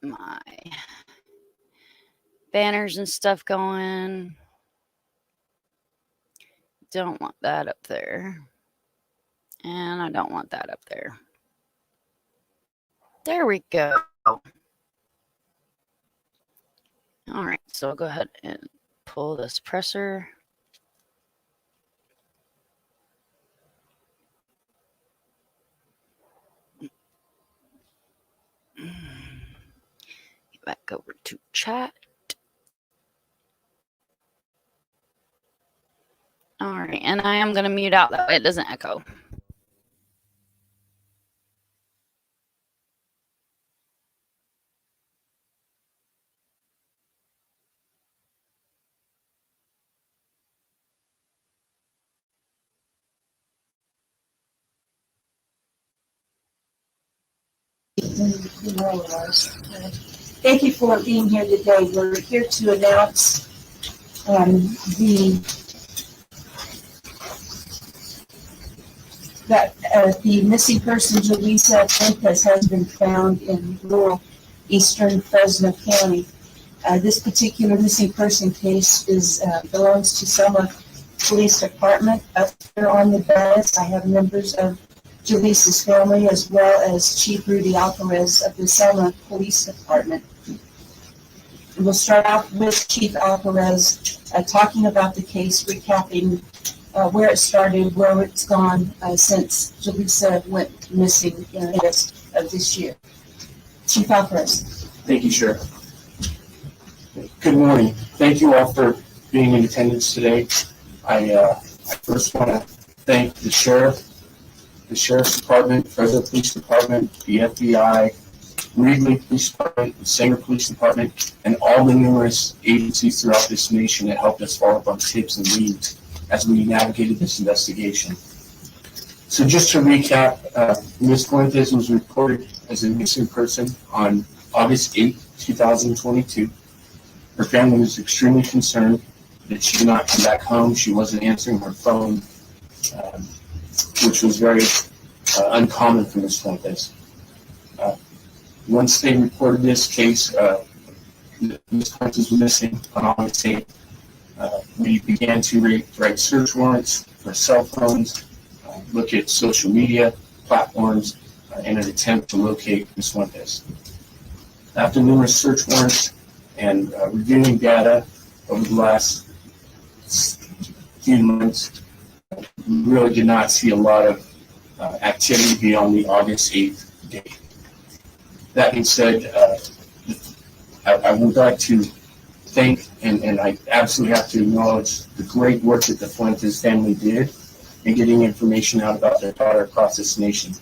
my banners and stuff going. Don't want that up there. And I don't want that up there. There we go. All right, so I'll go ahead and pull this presser. Get back over to chat. All right, and I am going to mute out that way it doesn't echo. Thank you for being here today. We're here to announce the missing person Jolissa Fuentes has been found in rural eastern Fresno County. This particular missing person case belongs to Selma Police Department. Up here on the dais, I have members of Jolissa's family, as well as Chief Rudy Alvarez of the Selma Police Department. We'll start off with Chief Alvarez talking about the case, recapping where it started, where it's gone since Jolissa went missing in August of this year. Chief Alvarez. Thank you, Sheriff. Good morning. Thank you all for being in attendance today. I first want to thank the Sheriff's Department, Fresno Police Department, the FBI, Reedley Police Department, the Sanger Police Department, and all the numerous agencies throughout this nation that helped us follow up on tips and leads as we navigated this investigation. So just to recap, Ms. Fuentes was reported as a missing person on August 8, 2022. Her family was extremely concerned that she did not come back home. She wasn't answering her phone, which was very uncommon for Ms. Fuentes. Once they reported this case, Ms. Fuentes was missing on August 8th. We began to write search warrants for cell phones, look at social media platforms, in an attempt to locate Ms. Fuentes. After numerous search warrants and reviewing data over the last few months, we really did not see a lot of activity beyond the August 8th date. That being said, I would like to thank, and I absolutely have to acknowledge the great work that the Fuentes family did in getting information out about their daughter across this nation.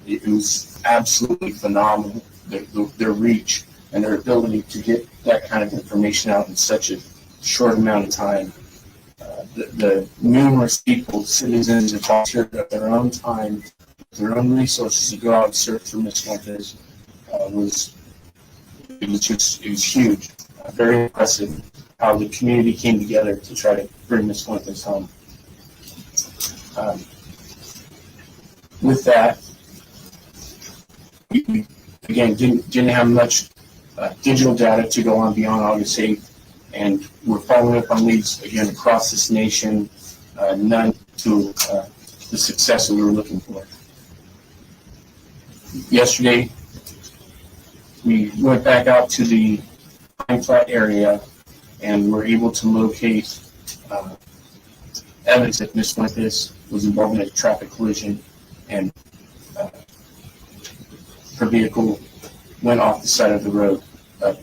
It was absolutely phenomenal, their reach and their ability to get that kind of information out in such a short amount of time. The numerous people, citizens, that volunteered at their own time, their own resources to go out and search for Ms. Fuentes was huge. Very impressive how the community came together to try to bring Ms. Fuentes home. With that, we again didn't have much digital data to go on beyond August 8th, and we're following up on leads again across this nation, none to the success that we were looking for. Yesterday, we went back out to the Pine Flat area and were able to locate evidence that Ms. Fuentes was involved in a traffic collision, and her vehicle went off the side of the road,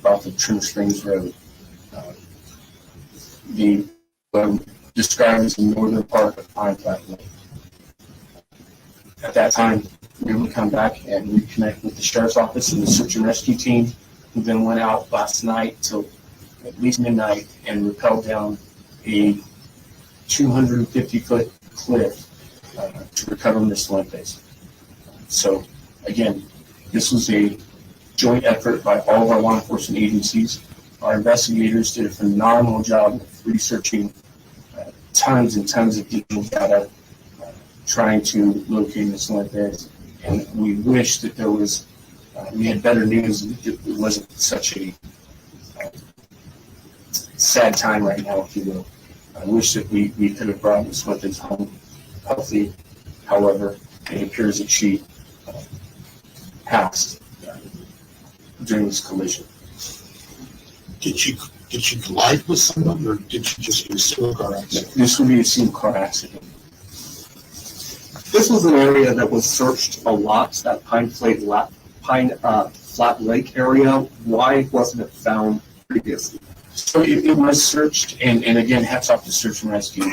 off the Trim Springs Road. The described as the northern part of Pine Flat Lake. At that time, we would come back and reconnect with the Sheriff's Office and the search and rescue team, who then went out last night till at least midnight and rappelled down a 250-foot cliff to recover Ms. Fuentes. So again, this was a joint effort by all of our law enforcement agencies. Our investigators did a phenomenal job of researching tons and tons of digital data, trying to locate Ms. Fuentes. And we wish that there was we had better news. It wasn't such a sad time right now, if you will. I wish that we could have brought Ms. Fuentes home healthy. However, it appears that she passed during this collision. Did she collide with someone, or did she just get a single car accident? This would be a single car accident. This was an area that was searched a lot, that Pine Flat Lake area. Why wasn't it found previously? So it was searched, and again, hats off to Search and Rescue.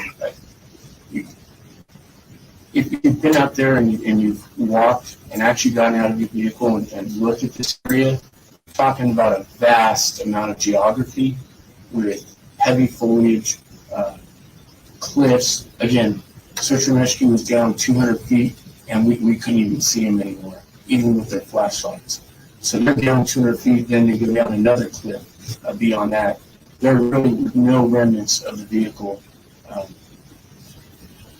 If you've been out there and you've walked and actually gotten out of your vehicle and looked at this area, talking about a vast amount of geography with heavy foliage, cliffs. Again, Search and Rescue was down 200 feet, and we couldn't even see them anymore, even with their flashlights. So they're down 200 feet, then they go down another cliff beyond that. There are really no remnants of the vehicle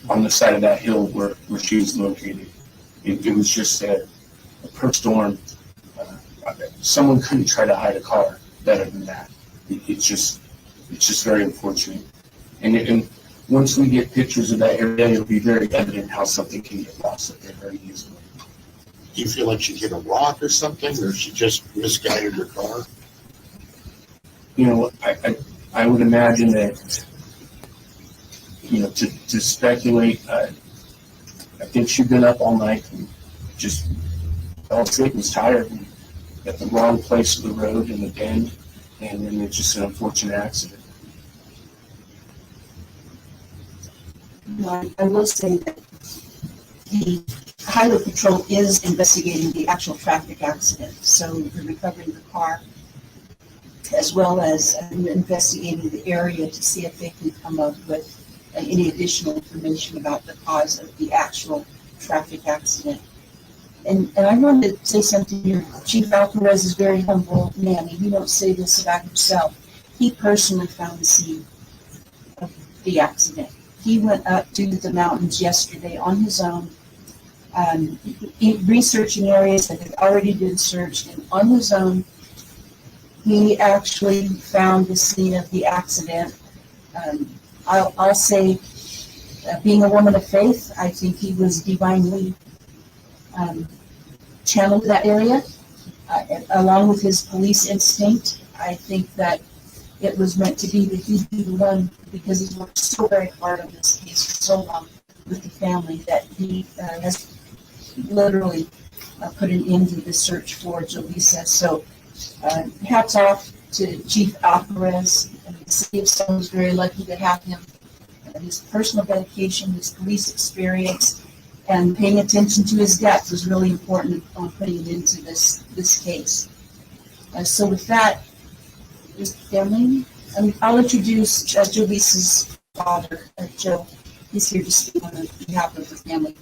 on the side of that hill where she was located. It was just a per storm. Someone couldn't try to hide a car better than that. It's just very unfortunate. And once we get pictures of that area, it'll be very evident how something can get lost up there very easily. Do you feel like she hit a rock or something, or she just misguided her car? You know, I would imagine that, you know, to speculate, I think she'd been up all night and just fell asleep, was tired, and at the wrong place of the road in the bend, and then it's just an unfortunate accident. I will say that the Highway Patrol is investigating the actual traffic accident, so they're recovering the car, as well as investigating the area to see if they can come up with any additional information about the cause of the actual traffic accident. And I wanted to say something here. Chief Alvarez is very humble man, and he won't say this about himself. He personally found the scene of the accident. He went up to the mountains yesterday on his own, researching areas that had already been searched, and on his own, he actually found the scene of the accident. I'll say, being a woman of faith, I think he was divinely channeled that area, along with his police instinct. I think that it was meant to be that he'd be the one, because he's worked so very hard on this case for so long with the family, that he has literally put an end to the search for Jolissa. So hats off to Chief Alvarez. The city of Stone was very lucky to have him. His personal dedication, his police experience, and paying attention to his death was really important on putting it into this case. So with that, family, I'll introduce Jolissa's father, Joe. He's here to speak on behalf of the family.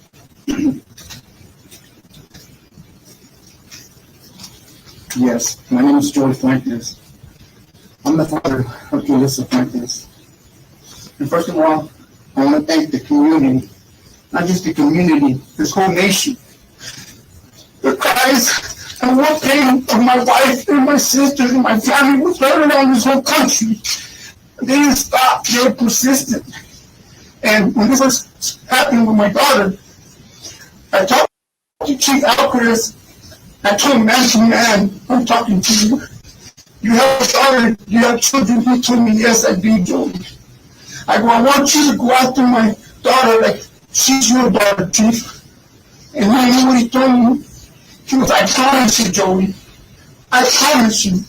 Yes, my name is Jolissa Fuentes. I'm the father of Jolissa Fuentes. And first of all, I want to thank the community, not just the community, this whole nation. The cries and what pain of my wife and my sisters and my family was heard around this whole country. They didn't stop, they were persistent. And when this was happening with my daughter, I talked to Chief Alvarez. I told him, man, I'm talking to you. You have a daughter, you have children. He told me, yes, I do, Joey. I go, I want you to go after my daughter like she's your daughter, Chief. And you know what he told me? He was, I promise you, Joey. I promise you,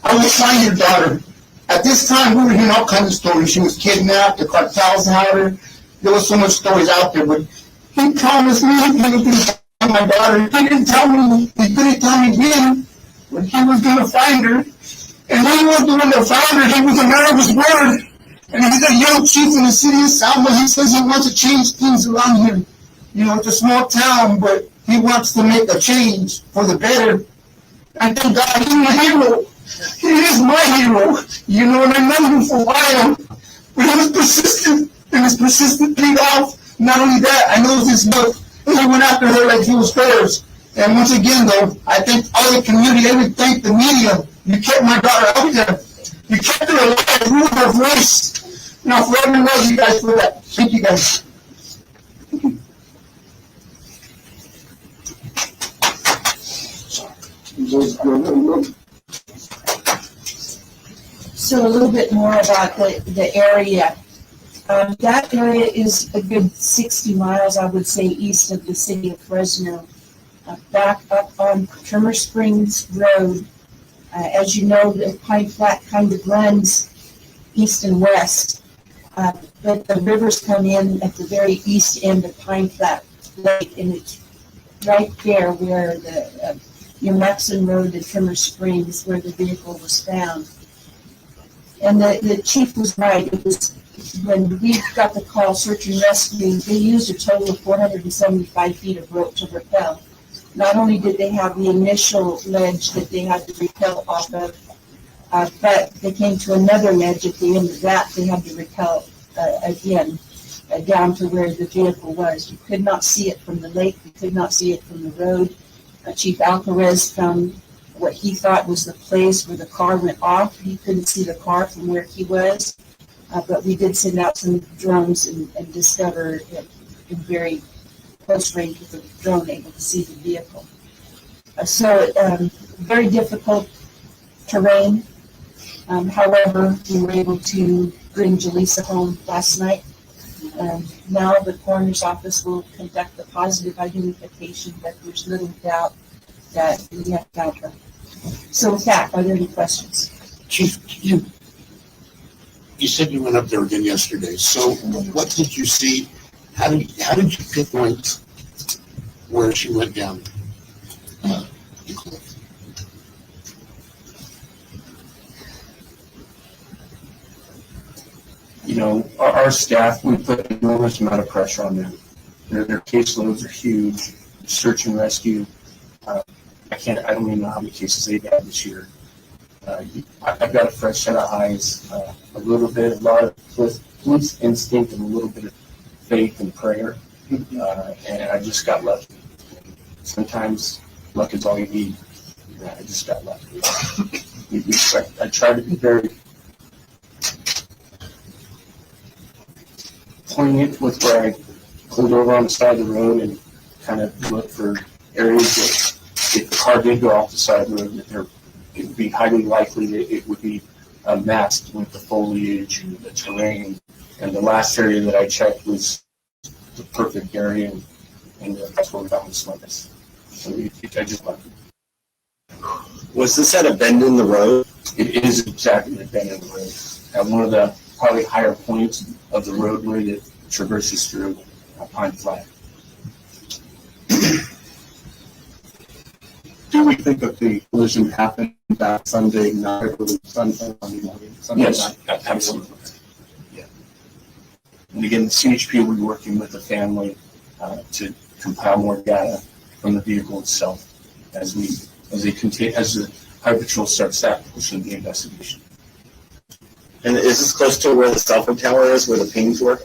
I will find your daughter. At this time, we were hearing all kinds of stories. She was kidnapped, the cartels had her. There was so much stories out there, but he promised me he was going to find my daughter. He couldn't tell me when, but he was going to find her. And he was the one that found her. He was a man of his word. And he's a young chief in the city of Salma. He says he wants to change things around here. You know, it's a small town, but he wants to make a change for the better. And thank God, he's my hero. He is my hero. You know, and I know him for a while. But he was persistent, and his persistence paid off. Not only that, I know his love. And he went after her like he was hers. And once again, though, I thank all the community. I would thank the media. You kept my daughter out there. You kept her alive. You were her voice. And I'll forever love you guys for that. Thank you, guys. So a little bit more about the area. That area is a good 60 miles, I would say, east of the city of Fresno. Back up on Trimmer Springs Road. As you know, the Pine Flat kind of runs east and west, but the rivers come in at the very east end of Pine Flat Lake, and it's right there where the Maxon Road and Trimmer Springs, where the vehicle was found. And the chief was right. It was when we got the call, search and rescue, they used a total of 475 feet of rope to rappel. Not only did they have the initial ledge that they had to rappel off of, but they came to another ledge at the end of that. They had to rappel again down to where the vehicle was. You could not see it from the lake. You could not see it from the road. Chief Alcarez found what he thought was the place where the car went off. He couldn't see the car from where he was, but we did send out some drones and discover it in very close range with the drone, able to see the vehicle. Very difficult terrain. However, we were able to bring Jolissa home last night. Now the coroner's office will conduct the positive identification, but there's little doubt that we have found her. So with that, are there any questions? Chief, you said you went up there again yesterday. So what did you see? How did you pinpoint where she went down the cliff? You know, our staff, we put an enormous amount of pressure on them. Their caseloads are huge. Search and rescue. I don't even know how many cases they've had this year. I've got a fresh set of eyes, a lot of police instinct, and a little bit of faith and prayer. And I just got lucky. Sometimes luck is all you need. I just got lucky. I tried to be very poignant with where I pulled over on the side of the road and kind of look for areas that if the car did go off the side of the road, that it would be highly likely that it would be masked with the foliage and the terrain. And the last area that I checked was the perfect area, and that's where we found the swimmers. So I just lucky. Was this at a bend in the road? It is exactly a bend in the road. At one of the probably higher points of the roadway that traverses through Pine Flat. Do we think that the collision happened that Sunday night or Sunday morning? Yes, absolutely. Yeah. And again, the CHP will be working with the family to compile more data from the vehicle itself as the Highway Patrol starts pushing the investigation. And is this close to where the cell phone tower is, where the pings were?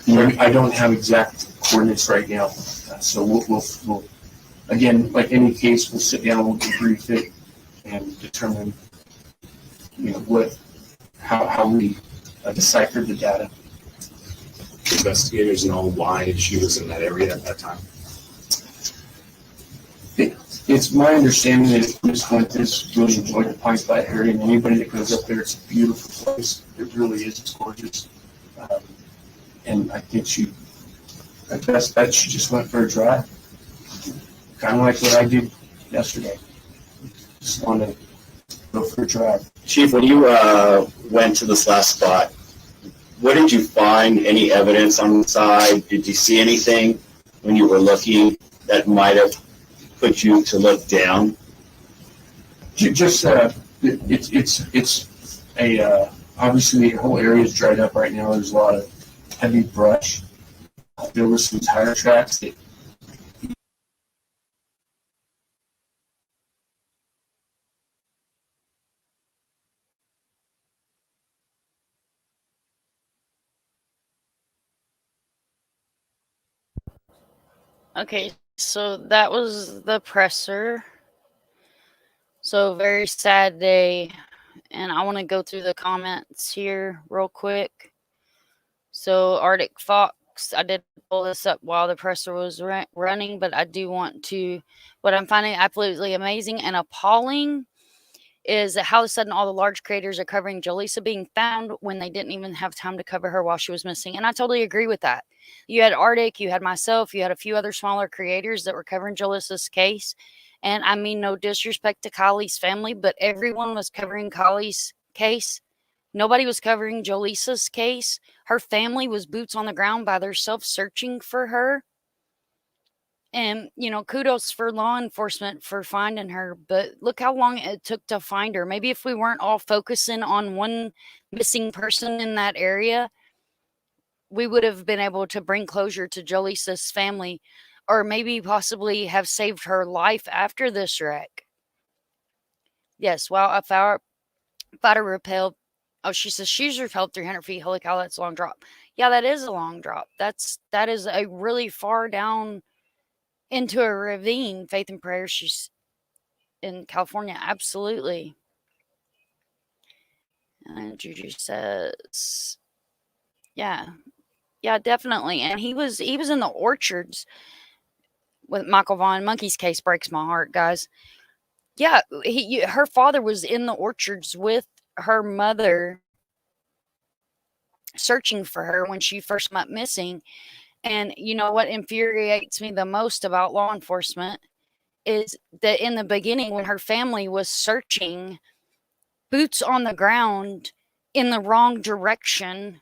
I don't have exact coordinates right now, so we'll again, like any case, we'll sit down, we'll debrief it, and determine, how we decipher the data. Investigators know why she was in that area at that time? It's my understanding that Ms. Fuentes really enjoyed the Pine Flat area, and anybody that goes up there, it's a beautiful place. It really is. It's gorgeous. And I think at best bet, she just went for a drive. Kind of like what I did yesterday. Just wanted to go for a drive. Chief, when you went to this last spot, what did you find? Any evidence on the side? Did you see anything when you were looking that might have put you to look down? Just it's obviously the whole area is dried up right now. There's a lot of heavy brush. There were some tire tracks that Okay, So that was the presser. So very sad day. And I want to go through the comments here real quick. So Arctic Fox, I did pull this up while the presser was running, but I do want to, what I'm finding absolutely amazing and appalling is how sudden all the large creators are covering Jolissa being found when they didn't even have time to cover her while she was missing. And I totally agree with that. You had Arctic, you had myself, you had a few other smaller creators that were covering Jolissa's case. And I mean, no disrespect to Kylie's family, but everyone was covering Kylie's case. Nobody was covering Jolissa's case. Her family was boots on the ground by themselves searching for her. And, you know, kudos for law enforcement for finding her. But look how long it took to find her. Maybe if we weren't all focusing on one missing person in that area, we would have been able to bring closure to Jolissa's family, or maybe possibly have saved her life after this wreck. Yes, while a fighter repelled. Oh, she says she's repelled 300 feet. Holy cow, that's a long drop. Yeah, that is a long drop. That is a really far down into a ravine. Faith and prayer. She's in California. Absolutely. And Juju says, yeah, definitely. And he was in the orchards with Michael Vaughn. Monkey's case breaks my heart, guys. Yeah, her father was in the orchards with her mother searching for her when she first went missing. And you know what infuriates me the most about law enforcement is that in the beginning, when her family was searching, boots on the ground in the wrong direction,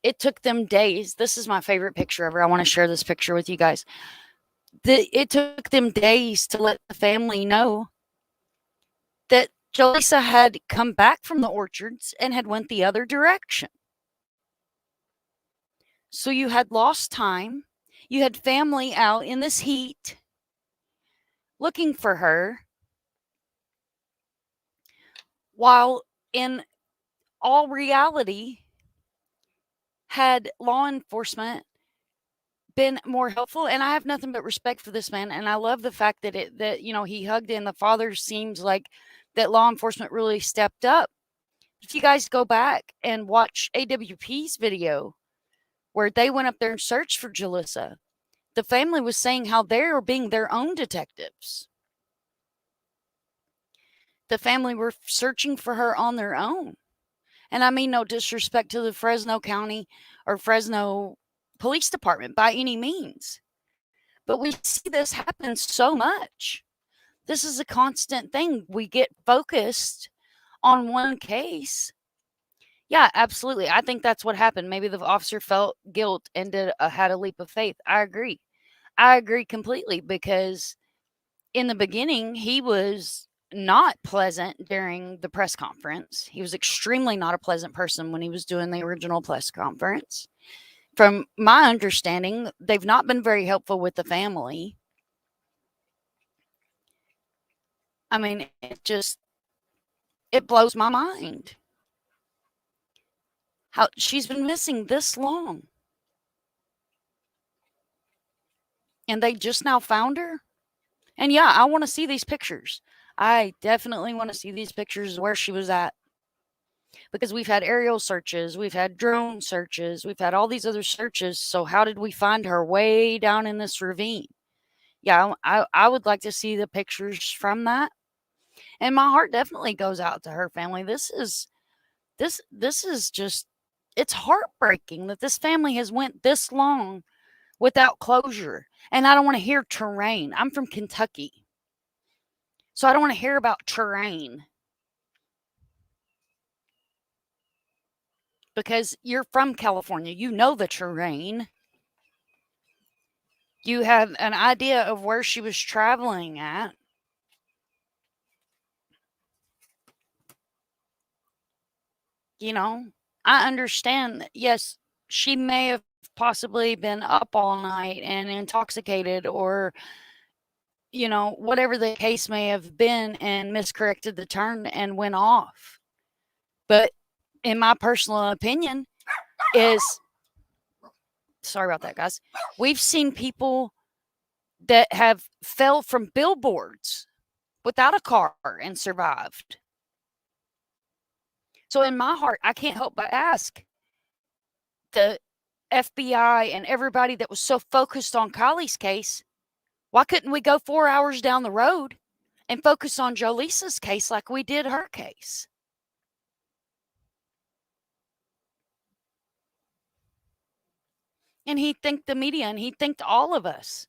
it took them days. This is my favorite picture ever. I want to share this picture with you guys. It took them days to let the family know that Jolissa had come back from the orchards and had went the other direction. So you had lost time. You had family out in this heat looking for her, while in all reality, had law enforcement been more helpful. And I have nothing but respect for this man, and I love the fact that he hugged in. The father seems like that law enforcement really stepped up. If you guys go back and watch AWP's video where they went up there and searched for Jolissa, the family was saying how they were being their own detectives. The family were searching for her on their own. And I mean no disrespect to the Fresno County or Fresno Police Department by any means. But we see this happen so much. This is a constant thing. We get focused on one case. Yeah, absolutely. I think that's what happened. Maybe the officer felt guilt and had a leap of faith. I agree. I agree completely, because in the beginning, he was not pleasant during the press conference. He was extremely not a pleasant person when he was doing the original press conference. From my understanding, they've not been very helpful with the family. I mean, it blows my mind how she's been missing this long. And they just now found her. And yeah, I want to see these pictures. I definitely want to see these pictures where she was at. Because we've had aerial searches, we've had drone searches, we've had all these other searches. So how did we find her way down in this ravine? Yeah, I would like to see the pictures from that. And my heart definitely goes out to her family. This is just, it's heartbreaking that this family has went this long without closure. And I don't want to hear terrain. I'm from Kentucky, so I don't want to hear about terrain. Because you're from California, you know the terrain. You have an idea of where she was traveling at. You know, I understand that, yes, she may have possibly been up all night and intoxicated, or, whatever the case may have been, and miscorrected the turn and went off. But in my personal opinion, sorry about that, guys. We've seen people that have fell from billboards without a car and survived. So in my heart, I can't help but ask the FBI and everybody that was so focused on Kylie's case, why couldn't we go 4 hours down the road and focus on Jolissa's case like we did her case? And he thanked the media and he thanked all of us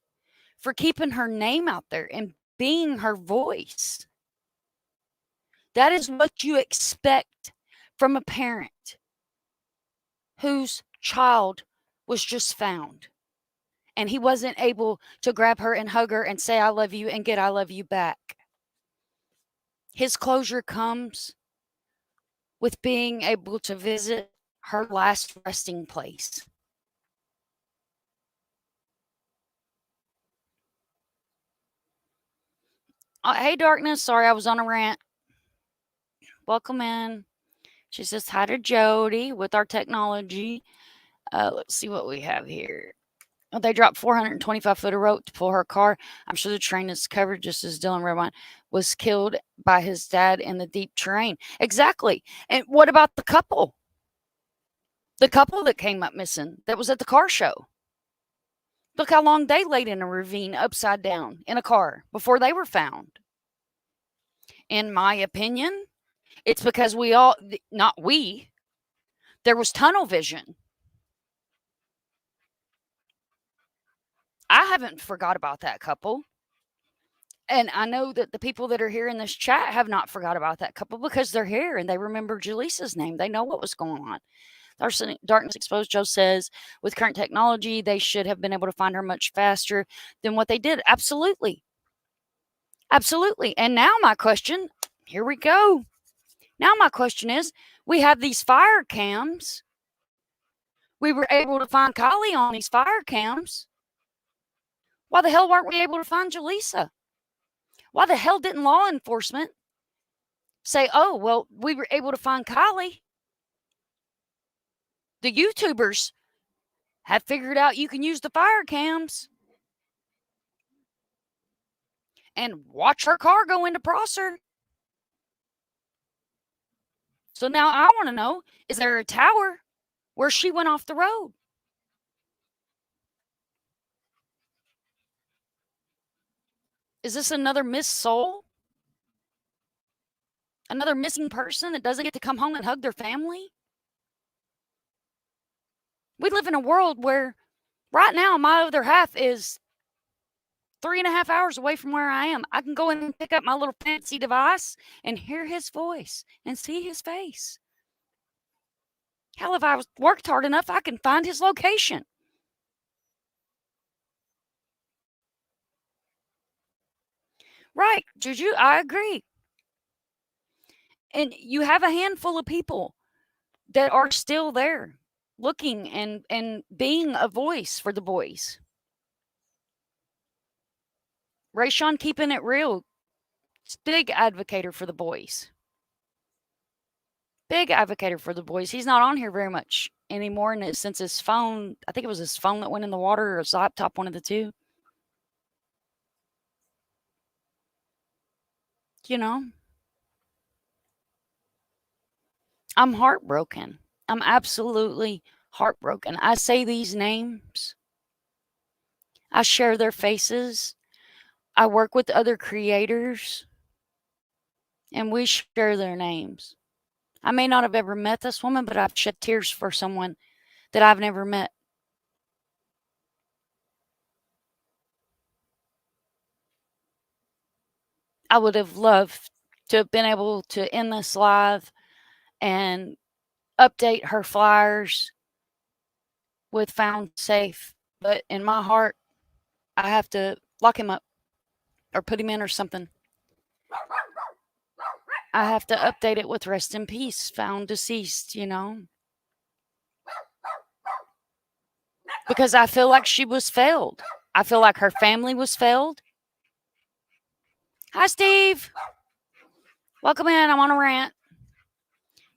for keeping her name out there and being her voice. That is what you expect from a parent whose child was just found. And he wasn't able to grab her and hug her and say, I love you, and get I love you back. His closure comes with being able to visit her last resting place. Hey, Darkness. Sorry, I was on a rant. Welcome in. She says hi to Jody with our technology. Let's see what we have here. Oh, they dropped 425 foot of rope to pull her car. I'm sure the train is covered, just as Dylan Redwine was killed by his dad in the deep terrain. Exactly. And what about the couple? The couple that came up missing that was at the car show. Look how long they laid in a ravine upside down in a car before they were found. In my opinion, it's because there was tunnel vision. I haven't forgot about that couple. And I know that the people that are here in this chat have not forgot about that couple because they're here and they remember Jolissa's name. They know what was going on. Darkness Exposed Joe says, with current technology, they should have been able to find her much faster than what they did. Absolutely. Absolutely. And now my question, here we go. Now my question is, we have these fire cams. We were able to find Kylie on these fire cams. Why the hell weren't we able to find Jolissa? Why the hell didn't law enforcement say, oh, well, we were able to find Kylie? The YouTubers have figured out you can use the fire cams and watch her car go into Prosser. So now I want to know, is there a tower where she went off the road? Is this another missed soul? Another missing person that doesn't get to come home and hug their family? We live in a world where right now my other half is 3.5 hours away from where I am. I can go in and pick up my little fancy device and hear his voice and see his face. Hell, if I worked hard enough, I can find his location. Right, Juju, I agree. And you have a handful of people that are still there looking and being a voice for the boys. Rayshawn keeping it real. Big advocator for the boys. Big advocator for the boys. He's not on here very much anymore since his phone, I think it was his phone that went in the water or his laptop, one of the two. You know, I'm heartbroken. I'm absolutely heartbroken. I say these names. I share their faces. I work with other creators. And we share their names. I may not have ever met this woman, but I've shed tears for someone that I've never met. I would have loved to have been able to end this live and update her flyers with found safe. But in my heart, I have to lock him up or put him in or something. I have to update it with rest in peace, found deceased, you know. Because I feel like she was failed. I feel like her family was failed. Hi, Steve. Welcome in. I'm on a rant.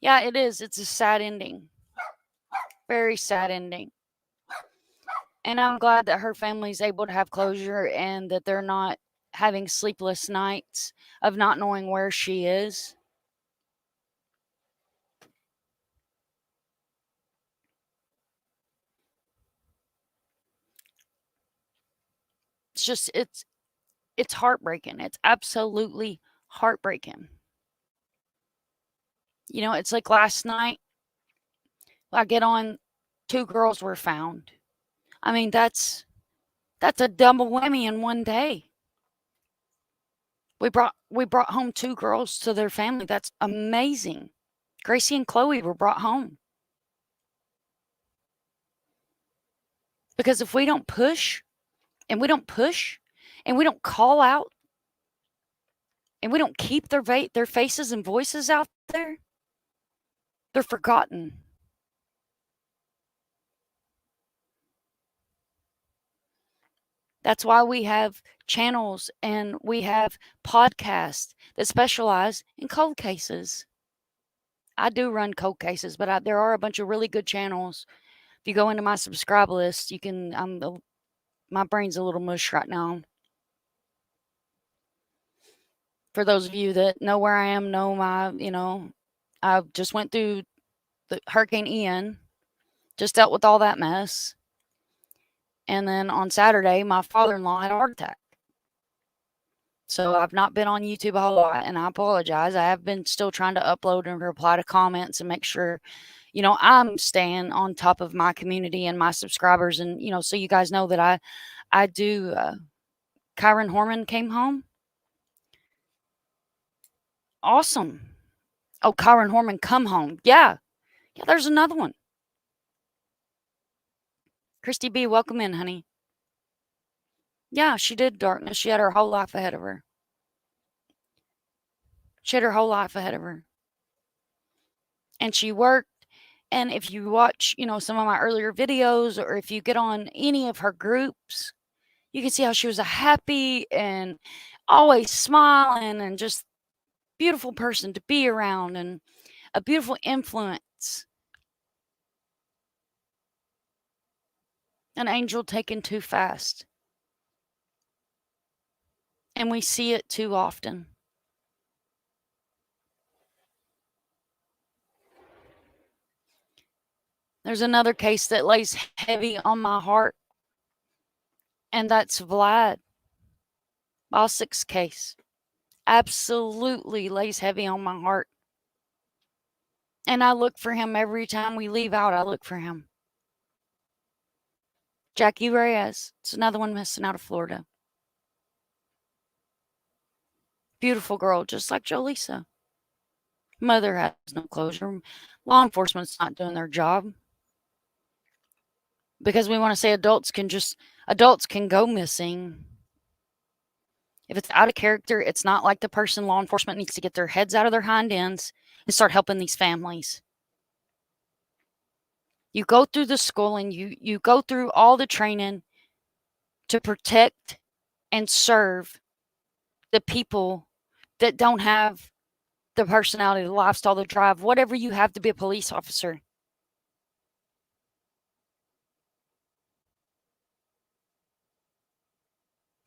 Yeah, it is. It's a sad ending. Very sad ending. And I'm glad that her family's able to have closure and that they're not having sleepless nights of not knowing where she is. It's just it's heartbreaking. It's absolutely heartbreaking. You know, it's like last night I get on, 2 girls were found. I mean, that's a double whammy in one day. We brought home 2 girls to their family. That's amazing. Gracie and Chloe were brought home. Because if we don't push, and we don't push, and we don't call out, and we don't keep their faces and voices out there, they're forgotten. That's why we have channels and we have podcasts that specialize in cold cases. I do run cold cases, but there are a bunch of really good channels. If you go into my subscribe list, you can. My brain's a little mush right now. For those of you that know where I am, know I just went through the Hurricane Ian, just dealt with all that mess. And then on Saturday, my father-in-law had a heart attack. So I've not been on YouTube a whole lot, and I apologize. I have been still trying to upload and reply to comments and make sure, I'm staying on top of my community and my subscribers. And, so you guys know that I do. Kyron Horman came home. Awesome. Oh, Kyron Horman come home. Yeah. Yeah, there's another one. Christy B, welcome in, honey. Yeah, she did darkness. She had her whole life ahead of her. She had her whole life ahead of her. And she worked. And if you watch, some of my earlier videos, or if you get on any of her groups, you can see how she was a happy and always smiling and just beautiful person to be around and a beautiful influence. An angel taken too fast. And we see it too often. There's another case that lays heavy on my heart, and that's Vlad Bosik's case. Absolutely lays heavy on my heart. And I look for him every time we leave out. I look for him. Jackie Reyes. It's another one missing out of Florida. Beautiful girl, just like Jolissa. Mother has no closure. Law enforcement's not doing their job. Because we want to say adults can go missing. If it's out of character, it's not like the person. Law enforcement needs to get their heads out of their hind ends and start helping these families. You go through the schooling, you go through all the training to protect and serve the people that don't have the personality, the lifestyle, the drive, whatever you have to be a police officer.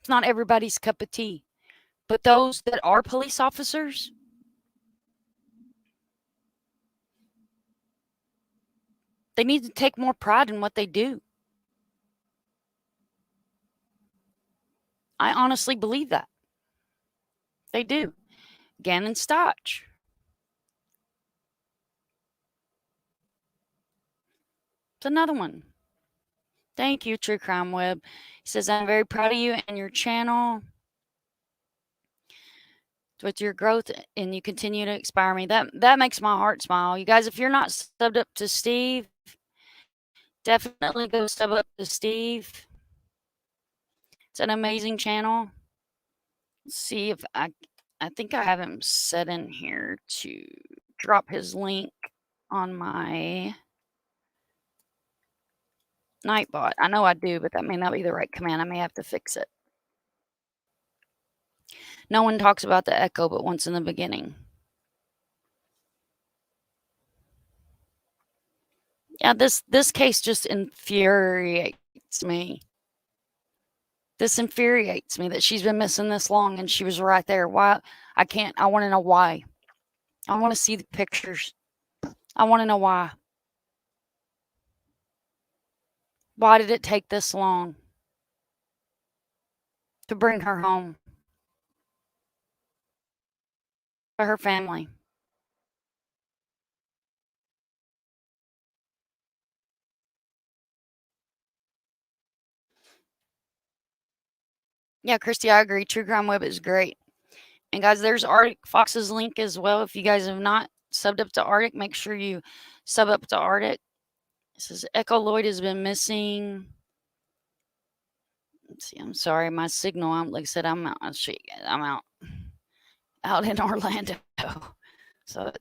It's not everybody's cup of tea. But those that are police officers, they need to take more pride in what they do. I honestly believe that. They do. Gannon Stotch. It's another one. Thank you, True Crime Web. He says, I'm very proud of you and your channel with your growth, and you continue to inspire me. That makes my heart smile. You guys, if you're not subbed up to Steve, definitely go sub up to Steve. It's an amazing channel. Let's see if I think I have him set in here to drop his link on my Nightbot. I know I do, but that may not be the right command. I may have to fix it. No one talks about the echo but once in the beginning. Yeah, this case just infuriates me. This infuriates me that she's been missing this long and she was right there. Why? I want to know why. I want to see the pictures. I want to know why. Why did it take this long to bring her home to her family? Yeah, Christy, I agree. True Crime Web is great. And guys, there's Arctic Fox's link as well. If you guys have not subbed up to Arctic, make sure you sub up to Arctic. It says Echo Lloyd has been missing. Let's see, I'm sorry, my signal. Like I said, I'm out in Orlando, so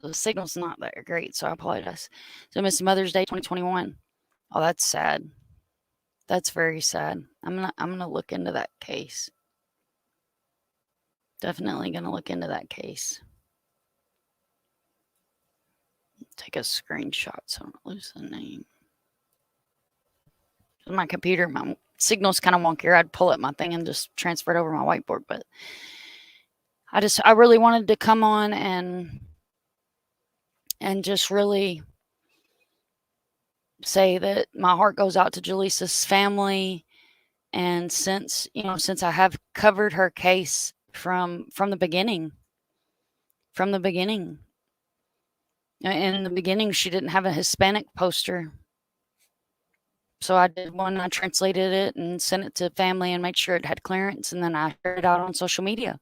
the signal's not that great. So I apologize. So missing Mother's Day 2021. Oh, that's sad. That's very sad. I'm gonna look into that case. Definitely gonna look into that case. Take a screenshot so I don't lose the name. My computer, my signal's kind of wonky. I'd pull up my thing and just transfer it over my whiteboard, but I really wanted to come on and just really say that my heart goes out to Jolissa's family. And since I have covered her case from the beginning, in the beginning, she didn't have a Hispanic poster. So I did one, I translated it and sent it to family and made sure it had clearance. And then I shared it out on social media.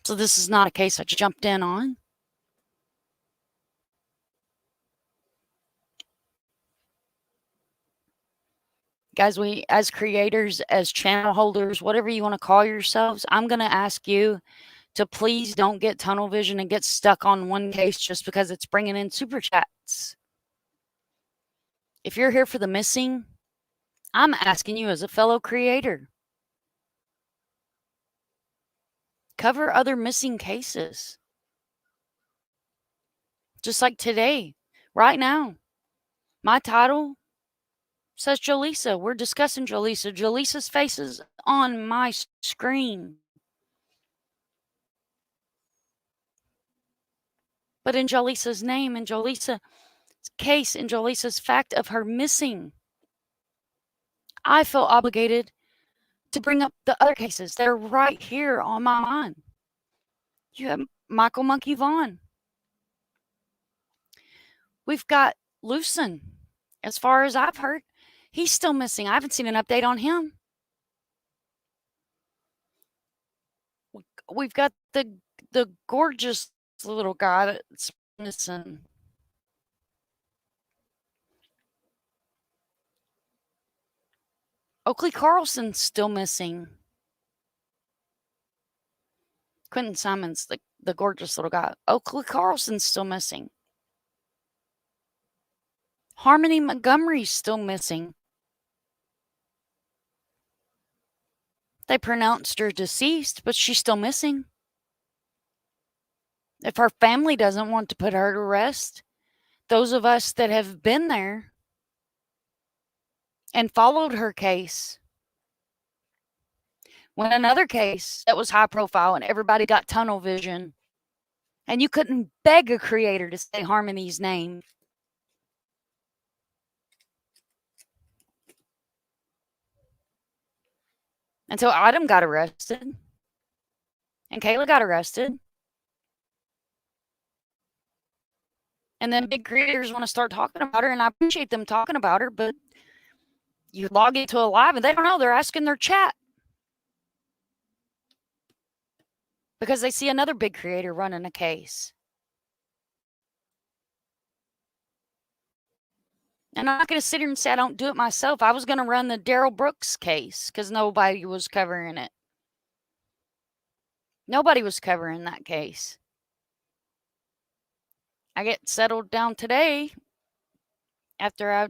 So this is not a case I jumped in on. Guys, we, as creators, as channel holders, whatever you want to call yourselves, I'm going to ask you to please don't get tunnel vision and get stuck on one case just because it's bringing in super chats. If you're here for the missing, I'm asking you as a fellow creator, cover other missing cases. Just like today, right now, my title says Jolissa. We're discussing Jolissa. Jolissa's face is on my screen. But in Jolissa's name, in Jolissa's case, in Jolissa's fact of her missing, I feel obligated to bring up the other cases that are right here on my mind. You have Michael Monkey Vaughn. We've got Lucen. As far as I've heard, he's still missing. I haven't seen an update on him. We've got the gorgeous little guy that's missing. Oakley Carlson's still missing. Quentin Simons, the gorgeous little guy. Oakley Carlson's still missing. Harmony Montgomery's still missing. They pronounced her deceased, but she's still missing. If her family doesn't want to put her to rest, those of us that have been there and followed her case, when another case that was high profile and everybody got tunnel vision, and you couldn't beg a creator to say Harmony's name. Until Adam got arrested. And Kayla got arrested. And then big creators want to start talking about her, and I appreciate them talking about her, but you log into a live and they don't know. They're asking their chat. Because they see another big creator running a case. And I'm not going to sit here and say I don't do it myself. I was going to run the Daryl Brooks case because nobody was covering it. Nobody was covering that case. I get settled down today after I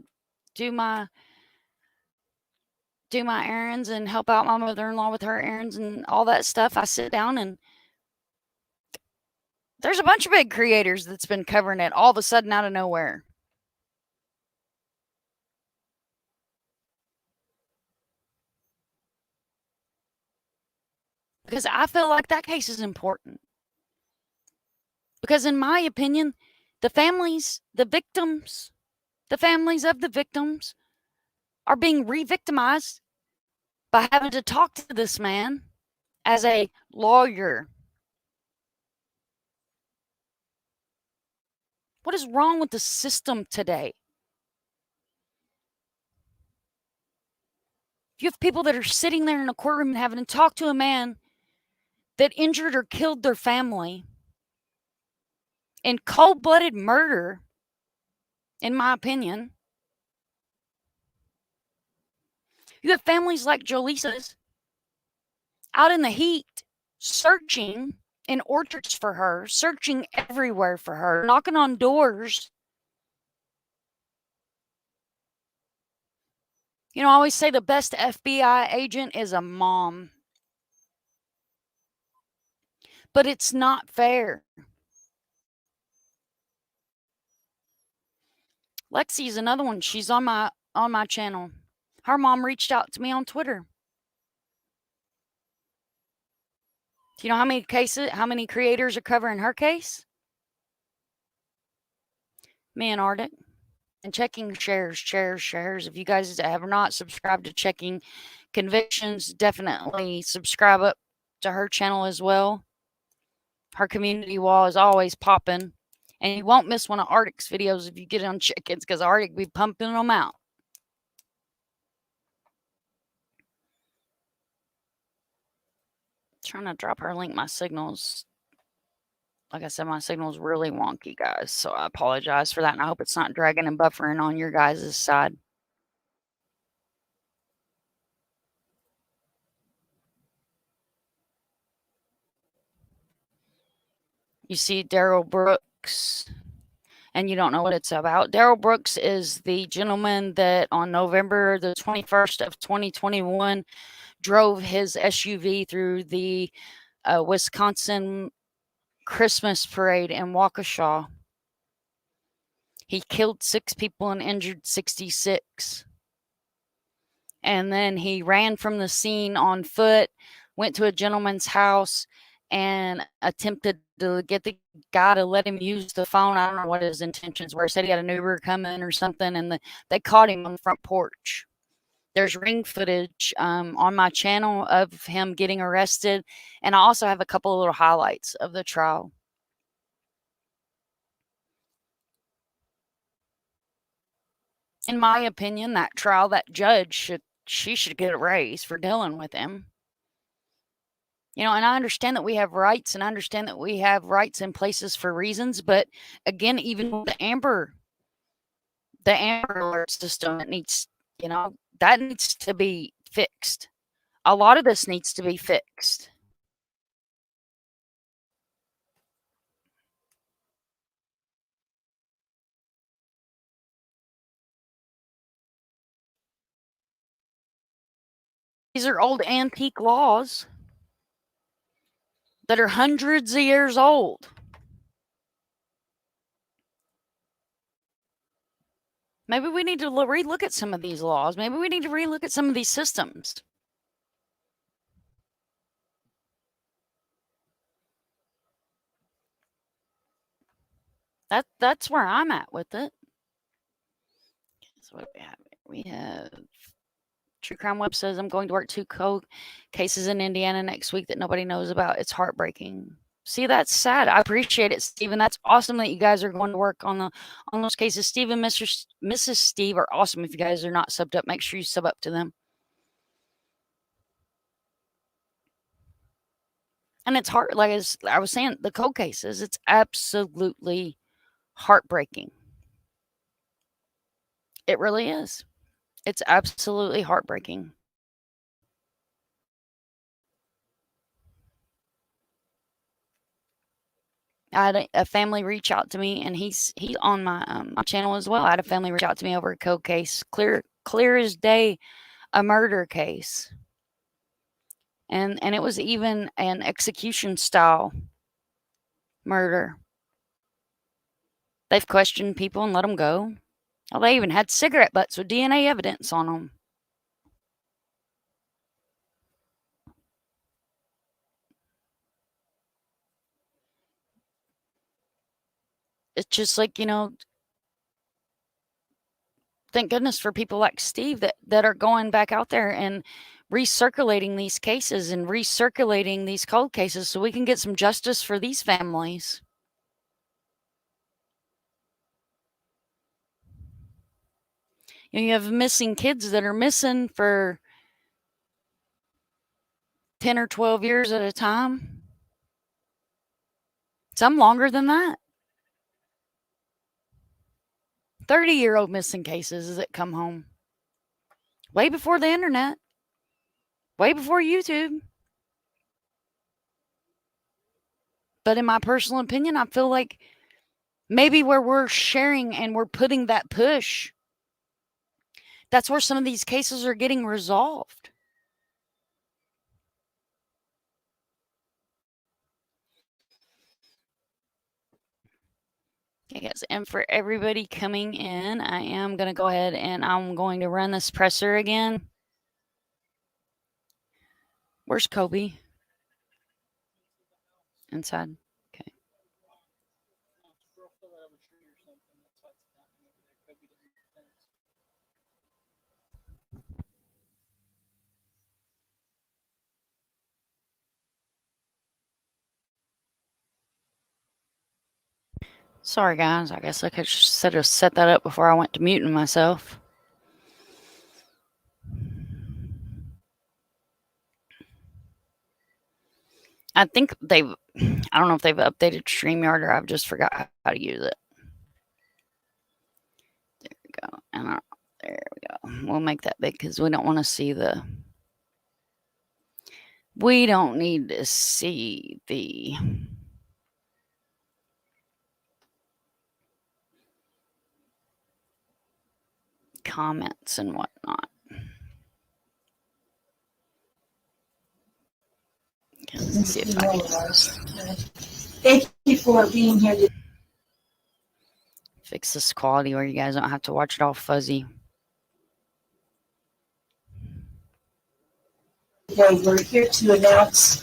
do my errands and help out my mother-in-law with her errands and all that stuff. I sit down and there's a bunch of big creators that's been covering it all of a sudden out of nowhere. because I feel like that case is important. Because in my opinion, the families of the victims are being re-victimized by having to talk to this man as a lawyer. What is wrong with the system today? You have people that are sitting there in a courtroom and having to talk to a man that injured or killed their family in cold-blooded murder, in my opinion. You have families like Jolissa's out in the heat, searching in orchards for her, searching everywhere for her, knocking on doors. You know, I always say the best FBI agent is a mom. But it's not fair. Lexi's another one. She's on my channel. Her mom reached out to me on Twitter. Do you know how many creators are covering her case? Me and Arctic. And checking shares. If you guys have not subscribed to Checking Convictions, definitely subscribe up to her channel as well. Her community wall is always popping. And you won't miss one of Arctic's videos if you get on Check-ins, because Arctic be pumping them out. Trying to drop her link. My signal's, like I said, my signal's really wonky, guys. So I apologize for that. And I hope it's not dragging and buffering on your guys' side. You see Daryl Brooks, and you don't know what it's about. Daryl Brooks is the gentleman that on November the 21st of 2021 drove his SUV through the Wisconsin Christmas parade in Waukesha. He killed 6 people and injured 66. And then he ran from the scene on foot, went to a gentleman's house, and attempted to get the guy to let him use the phone. I don't know what his intentions were. He said he had an Uber coming or something, and they caught him on the front porch. There's ring footage on my channel of him getting arrested, and I also have a couple of little highlights of the trial. In my opinion, that trial, that judge should get a raise for dealing with him. You know, and I understand that we have rights, and I understand that we have rights in places for reasons, but again, even with the Amber Alert system, it needs, you know, that needs to be fixed. A lot of this needs to be fixed. These are old antique laws that are hundreds of years old. Maybe we need to relook at some of these laws. Maybe we need to relook at some of these systems. That's where I'm at with it. So what do we have? We have True Crime Web says, I'm going to work 2 cold cases in Indiana next week that nobody knows about. It's heartbreaking. See, that's sad. I appreciate it, Stephen. That's awesome that you guys are going to work on those cases. Steve and Mrs. Steve are awesome. If you guys are not subbed up, make sure you sub up to them. And it's hard, like as I was saying, the cold cases, it's absolutely heartbreaking. It really is. It's absolutely heartbreaking. I had a family reach out to me, and he's on my my channel as well. I had a family reach out to me over a cold case, clear as day, a murder case, and it was even an execution style murder. They've questioned people and let them go. Well, they even had cigarette butts with DNA evidence on them. it's just like, thank goodness for people like Steve that are going back out there and recirculating these cases and recirculating these cold cases so we can get some justice for these families. You have missing kids that are missing for 10 or 12 years at a time. Some longer than that. 30-year-old missing cases that come home. Way before the internet. Way before YouTube. But in my personal opinion, I feel like maybe where we're sharing and we're putting that push, that's where some of these cases are getting resolved. Okay, guys, and for everybody coming in, I am going to go ahead and I'm going to run this presser again. Where's Kobe? Inside. Okay. Sorry, guys. I guess I could have set that up before I went to muting myself. I think I don't know if they've updated StreamYard or I've just forgot how to use it. There we go. And there we go. We'll make that big because we don't want to see we don't need to see the comments and whatnot. Okay, let's see if I can Thank you for being here today. fix this quality where you guys don't have to watch it all fuzzy. We're here to announce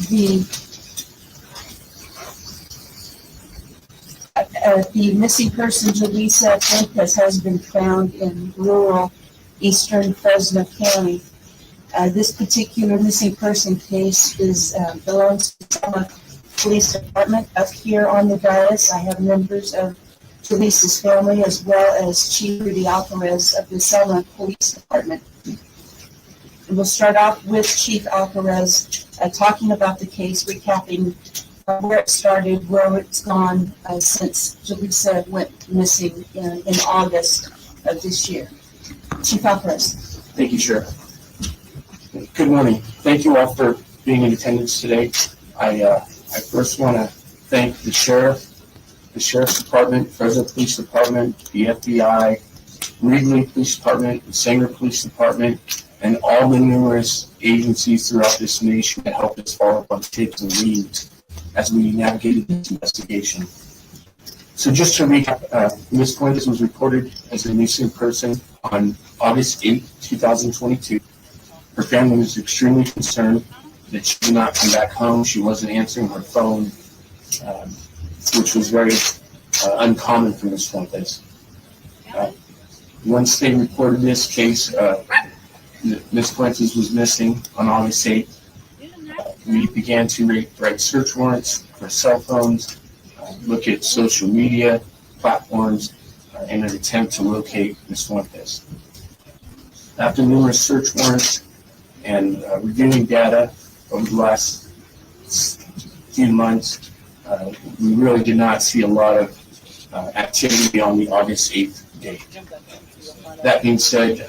the missing person, Jolissa Fuentes, has been found in rural eastern Fresno County. This particular missing person case belongs to the police department. Up here on the dais, I have members of Jolissa's family as well as Chief Rudy Alvarez of the Selma Police Department. And we'll start off with Chief Alvarez talking about the case, recapping where it started, where it's gone since Jolissa went missing in August of this year. Chief Alvarez. Thank you, Sheriff. Good morning. Thank you all for being in attendance today. I first want to thank the Sheriff's Department, Fresno Police Department, the FBI, Reedley Police Department, the Sanger Police Department, and all the numerous agencies throughout this nation that helped us follow up on tips and leads as we navigated this investigation. So just to recap, Ms. Fuentes was reported as a missing person on August 8, 2022. Her family was extremely concerned that she did not come back home. She wasn't answering her phone, which was very uncommon for Ms. Fuentes. Once they reported this case, Ms. Fuentes was missing on August 8th. We began to write search warrants for cell phones, look at social media platforms in an attempt to locate Ms. Fuentes. After numerous search warrants and reviewing data over the last few months, we really did not see a lot of activity on the August 8th date. That being said,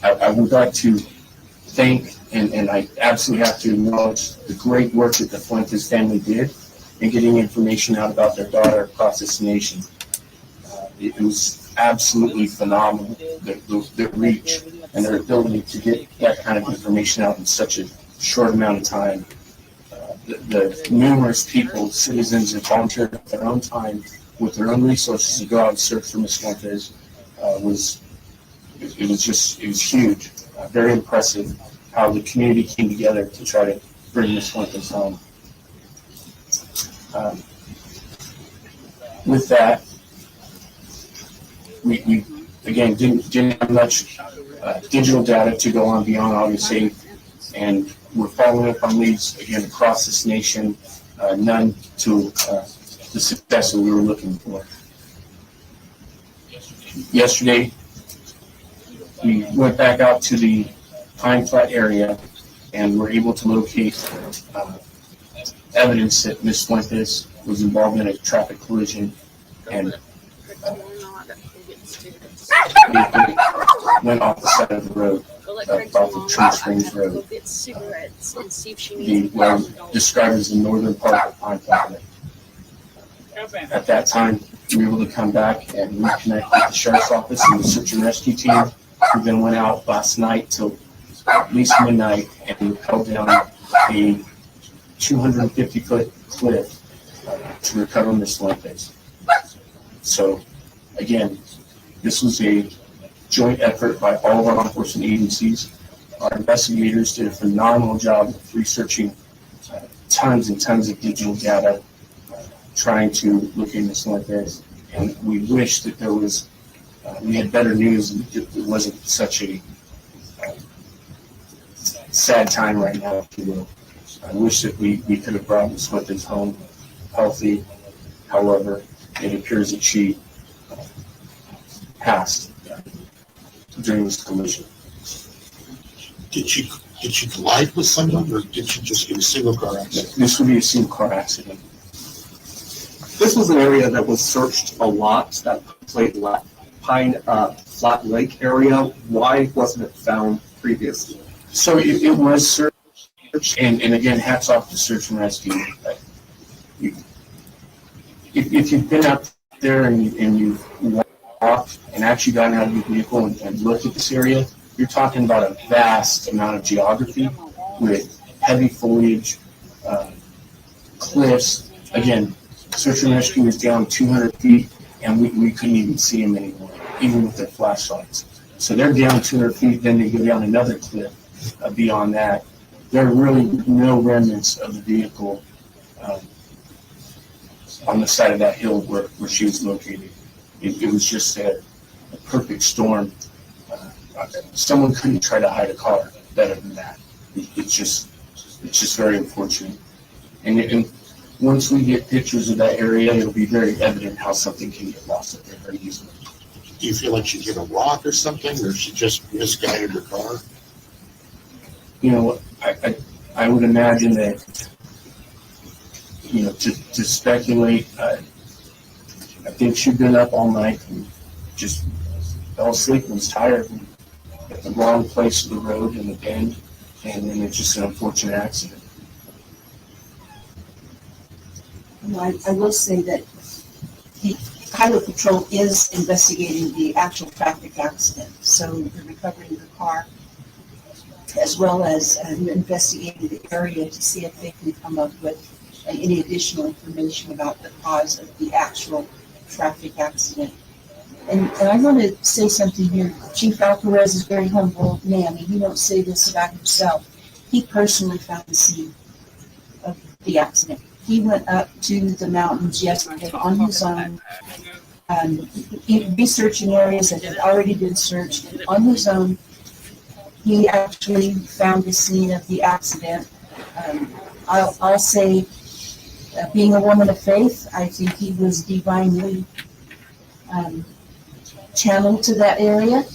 I would like to thank and I absolutely have to acknowledge the great work that the Fuentes family did in getting information out about their daughter across this nation. It was absolutely phenomenal, their reach and their ability to get that kind of information out in such a short amount of time. The numerous people, citizens, that volunteered at their own time with their own resources to go out and search for Ms. Fuentes was huge. Very impressive how the community came together to try to bring Ms. Fuentes home. with that, we again didn't have much digital data to go on beyond August 8th, and we're following up on leads again across this nation, none to the success that we were looking for. Yesterday, we went back out to the Pine Flat area and were able to locate evidence that Ms. Fuentes was involved in a traffic collision and went off the side of the road, off the Tree Springs Road, well described as the northern part of Pine Flat. At that time, we were able to come back and reconnect with the sheriff's office and the search and rescue team, who then went out last night till at least midnight and held down a 250-foot cliff to recover Ms. Fuentes. So, again, this was a joint effort by all of our law enforcement agencies. Our investigators did a phenomenal job of researching tons and tons of digital data, trying to look at Ms. Fuentes. And we wish that there was, we had better news, and it wasn't such a sad time right now, if you will. I wish that we could have brought Ms. Fuentes home healthy. However, it appears that she passed during this collision. Did she collide with someone, or did she just get a single car accident? This would be a single car accident. This was an area that was searched a lot, that Pine Flat Lake area. Why wasn't it found previously? So it was searched, and again, hats off to search and rescue. If you've been out there and you've walked and actually gotten out of your vehicle and looked at this area, you're talking about a vast amount of geography with heavy foliage, cliffs. Again, search and rescue was down 200 feet, and we couldn't even see them anymore, even with their flashlights. So they're down 200 feet, then they go down another cliff beyond that. There are really no remnants of the vehicle on the side of that hill where she was located. It was just a perfect storm. Someone couldn't try to hide a car better than that. It's just very unfortunate. And once we get pictures of that area, it'll be very evident how something can get lost up there very easily. Do you feel like she hit a rock or something, or she just misguided her car? You know, I would imagine that, you know, to speculate, I think she'd been up all night and just fell asleep and was tired and at the wrong place of the road in the bend, and then it's just an unfortunate accident. Well, I will say that the Highway Patrol is investigating the actual traffic accident, so they're recovering the car, as well as investigating the area to see if they can come up with any additional information about the cause of the actual traffic accident. And I want to say something here. Chief Alvarez is a very humble man, and he won't say this about himself. He personally found the scene of the accident. He went up to the mountains yesterday on his own, researching areas that had already been searched. And on his own, he actually found the scene of the accident. I'll say, being a woman of faith, I think he was divinely channeled to that area,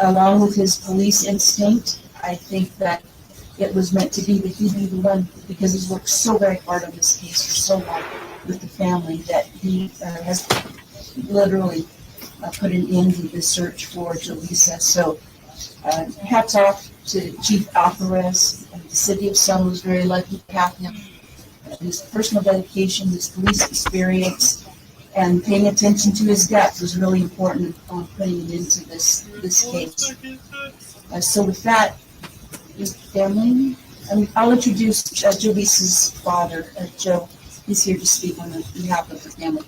along with his police instinct. I think that it was meant to be that he be the one, because he's worked so very hard on this case for so long with the family, that he has literally put an end to the search for Jolissa. So hats off to Chief Alvarez. The city of Selma was very lucky to have him. His personal dedication, his police experience, and paying attention to his gut was really important on putting it into this case. So with that, his family, I'll introduce Jolissa's father, Joe. He's here to speak on behalf of the family.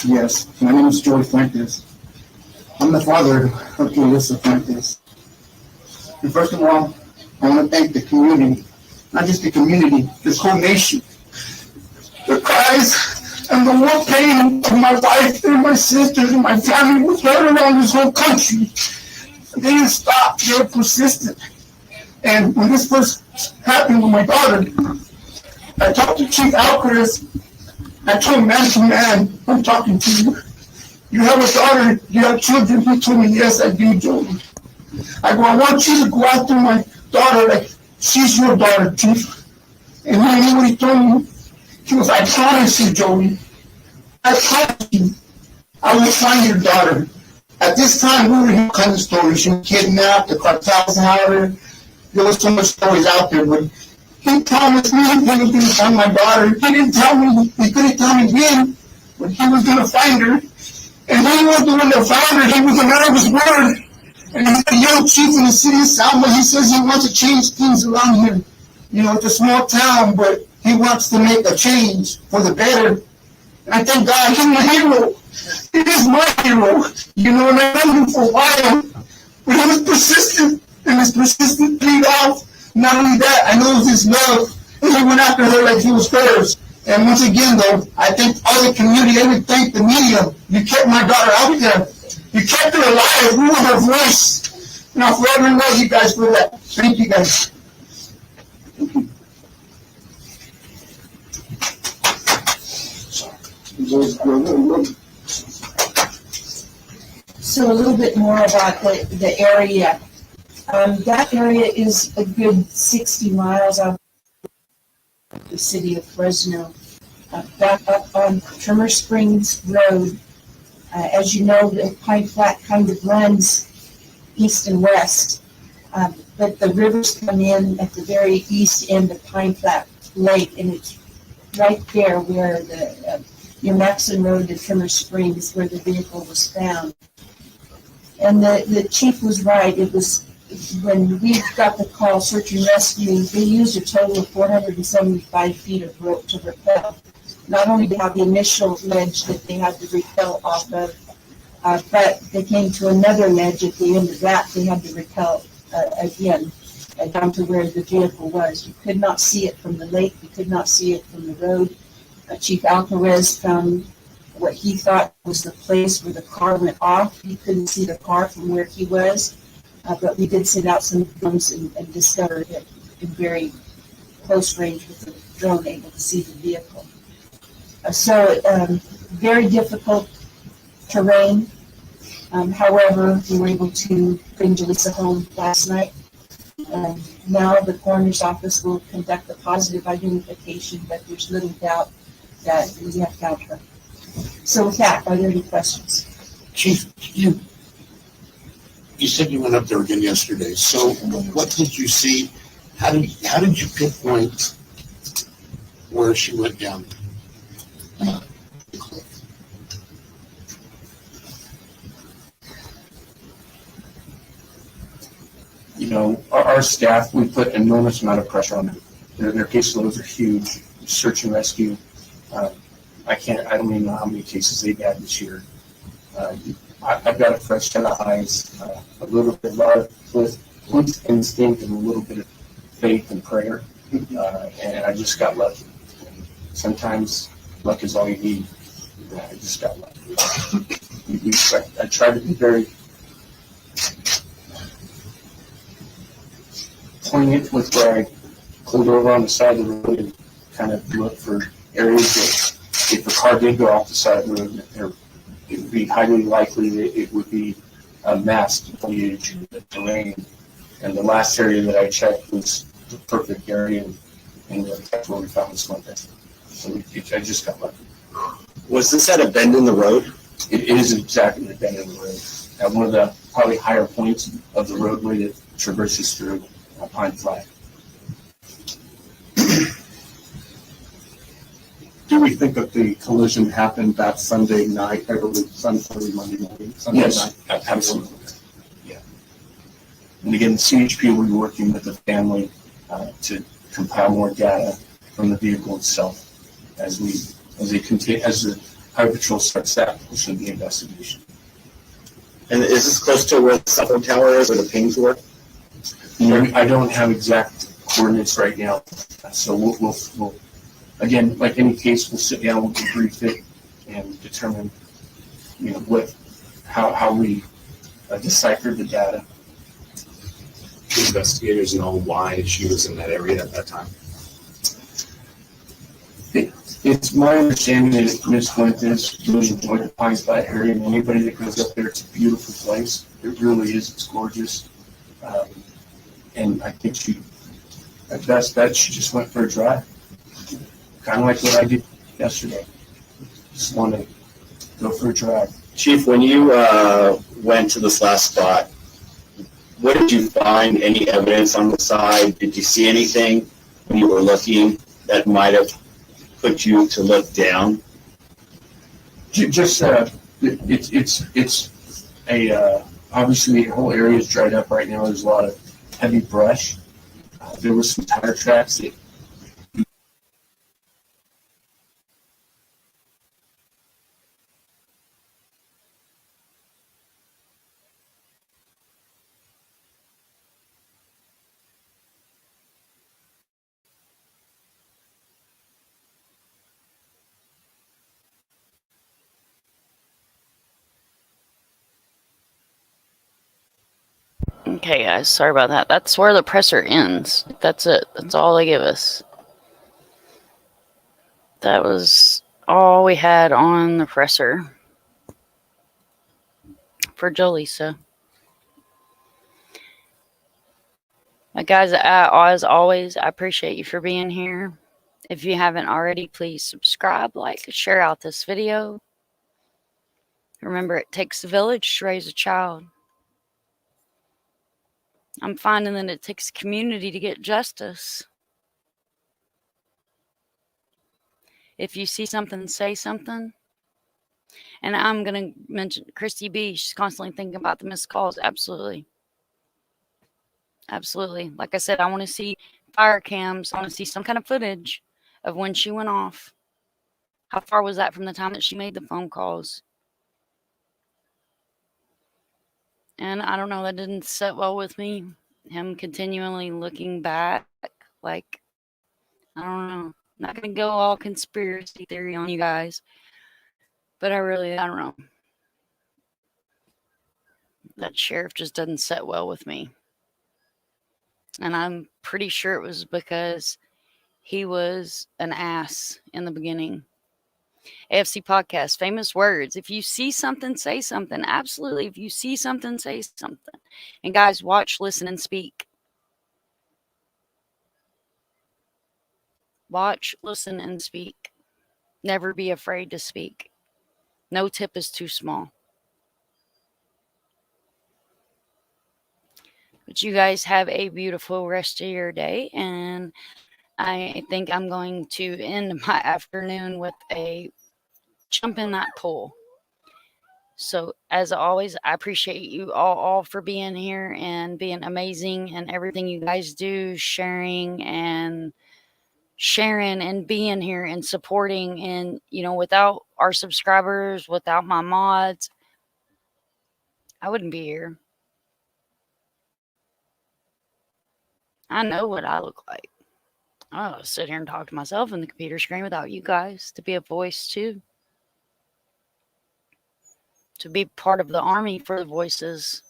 Yes, my name is Joey Fuentes. I'm the father of Jolissa Fuentes. And first of all, I want to thank the community not just the community, this whole nation. The cries and the war pain of my wife and my sisters and my family was heard around this whole country. They didn't stop, they were persistent. And when this first happened with my daughter, I talked to Chief Alvarez. I told him, man to man, I'm talking to you. You have a daughter, you have children. He told me, yes, I do, Joey. I go, I want you to go after my daughter like she's your daughter, Chief. And you know what he told me? He goes, I promise you, Joey. I promise you, I will find your daughter. At this time, we were hearing kind of stories. She was kidnapped, the cartels had her. There was so much stories out there, but he promised me he was going to find my daughter. He didn't tell me, he couldn't tell me when, but he was going to find her. And he was the one that found her. He was a man of his word. And he's a young chief in the city of Salma. He says he wants to change things around here. You know, it's a small town, but he wants to make a change for the better. And I thank God he's my hero. He is my hero. You know, and I known him for a while. But he was persistent, and his persistence paid off. Not only that, I know it was his love. And he went after her like he was hers. And once again, though, I thank all the community. I would thank the media. You kept my daughter out there. You kept her alive. We were her voice. And I'll forever love you guys for that. Thank you, guys. So a little bit more about the area. That area is a good 60 miles out of the city of Fresno. Back up on Trimmer Springs Road. As you know, the Pine Flat kind of runs east and west, but the rivers come in at the very east end of Pine Flat Lake, and it's right there where the Maxon Road to Trimmer Springs, where the vehicle was found. And the chief was right. It was when we got the call, search and rescue, they used a total of 475 feet of rope to rappel. Not only to have the initial ledge that they had to rappel off of, but they came to another ledge at the end of that. They had to rappel again down to where the vehicle was. You could not see it from the lake. You could not see it from the road. Chief Alvarez found what he thought was the place where the car went off. He couldn't see the car from where he was, but we did send out some drones and discovered it in very close range with the drone, able to see the vehicle. So very difficult terrain. However, we were able to bring Jolissa home last night. Now the coroner's office will conduct a positive identification, but there's little doubt that we have found her. So with that, are there any questions? Chief, you said you went up there again yesterday. So what did you see? How did you pinpoint where she went down the cliff? You know, our staff, we put an enormous amount of pressure on them. Their caseloads are huge. Search and rescue. I don't even know how many cases they've had this year. I've got a fresh set of eyes, a lot of police instinct, and a little bit of faith and prayer. And I just got lucky. And sometimes luck is all you need. I just got lucky. I tried to be very poignant with where I pulled over on the side of the road and kind of look for areas that if the car did go off the side of the road, it would be highly likely that it would be a masked foliage in the terrain. And the last area that I checked was the perfect area, and that's where we found this one. So I just got lucky. Was this at a bend in the road? It is exactly a bend in the road. At one of the probably higher points of the roadway that traverses through Pine Flat. Do we think that the collision happened that Sunday night, I believe, Sunday, Monday morning? Sunday Yes, night? absolutely. Yeah. And again, the CHP will be working with the family to compile more data from the vehicle itself as the Highway Patrol starts that portion of the investigation. And is this close to where the cell phone tower is, where the pings were? You know, I don't have exact coordinates right now. So we'll again, like any case, we'll sit down, we'll debrief it, and determine, how we decipher the data. Do investigators know why she was in that area at that time? It's my understanding that Ms. Fuentes really enjoyed the Pine Flat area, and anybody that goes up there, it's a beautiful place. It really is. It's gorgeous. And I think at best bet, she just went for a drive. Kind of like what I did yesterday. Just want to go for a drive. Chief, when you went to this last spot, what did you find? Any evidence on the side? Did you see anything when you were looking that might have put you to look down? Just it's obviously the whole area is dried up right now. There's a lot of heavy brush. There were some tire tracks that Okay, guys, sorry about that. That's where the presser ends. That's it. That's all they give us. That was all we had on the presser for Jolissa. Guys, as always, I appreciate you for being here. If you haven't already, please subscribe, like, share out this video. Remember, it takes a village to raise a child. I'm finding that it takes community to get justice. If you see something, say something. And I'm going to mention Christy B. She's constantly thinking about the missed calls. Absolutely. Absolutely. Like I said, I want to see fire cams. I want to see some kind of footage of when she went off. How far was that from the time that she made the phone calls? And I don't know, that didn't sit well with me. Him continually looking back, like, I don't know. Not going to go all conspiracy theory on you guys. But I don't know. That sheriff just doesn't sit well with me. And I'm pretty sure it was because he was an ass in the beginning. AFC Podcast, famous words. If you see something, say something. Absolutely. If you see something, say something. And guys, watch, listen, and speak. Watch, listen, and speak. Never be afraid to speak. No tip is too small. But you guys have a beautiful rest of your day. And I think I'm going to end my afternoon with a jump in that pool. So as always, I appreciate you all for being here and being amazing and everything you guys do, sharing and being here and supporting. And, without our subscribers, without my mods, I wouldn't be here. I know what I look like. I'll sit here and talk to myself in the computer screen without you guys, to be a voice too. To be part of the army for the voices.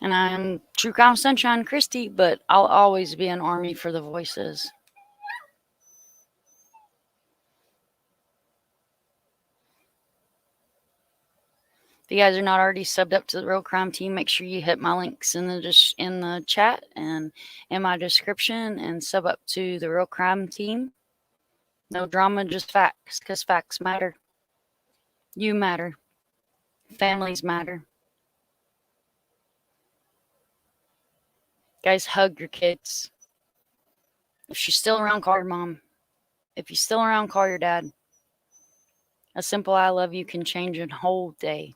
And I'm True Calm Sunshine Christy, but I'll always be an army for the voices. If you guys are not already subbed up to the Real Crime Team, make sure you hit my links in the chat and in my description and sub up to the Real Crime Team. No drama, just facts, because facts matter. You matter. Families matter. Guys, hug your kids. If she's still around, call your mom. If you're still around, call your dad. A simple I love you can change a whole day.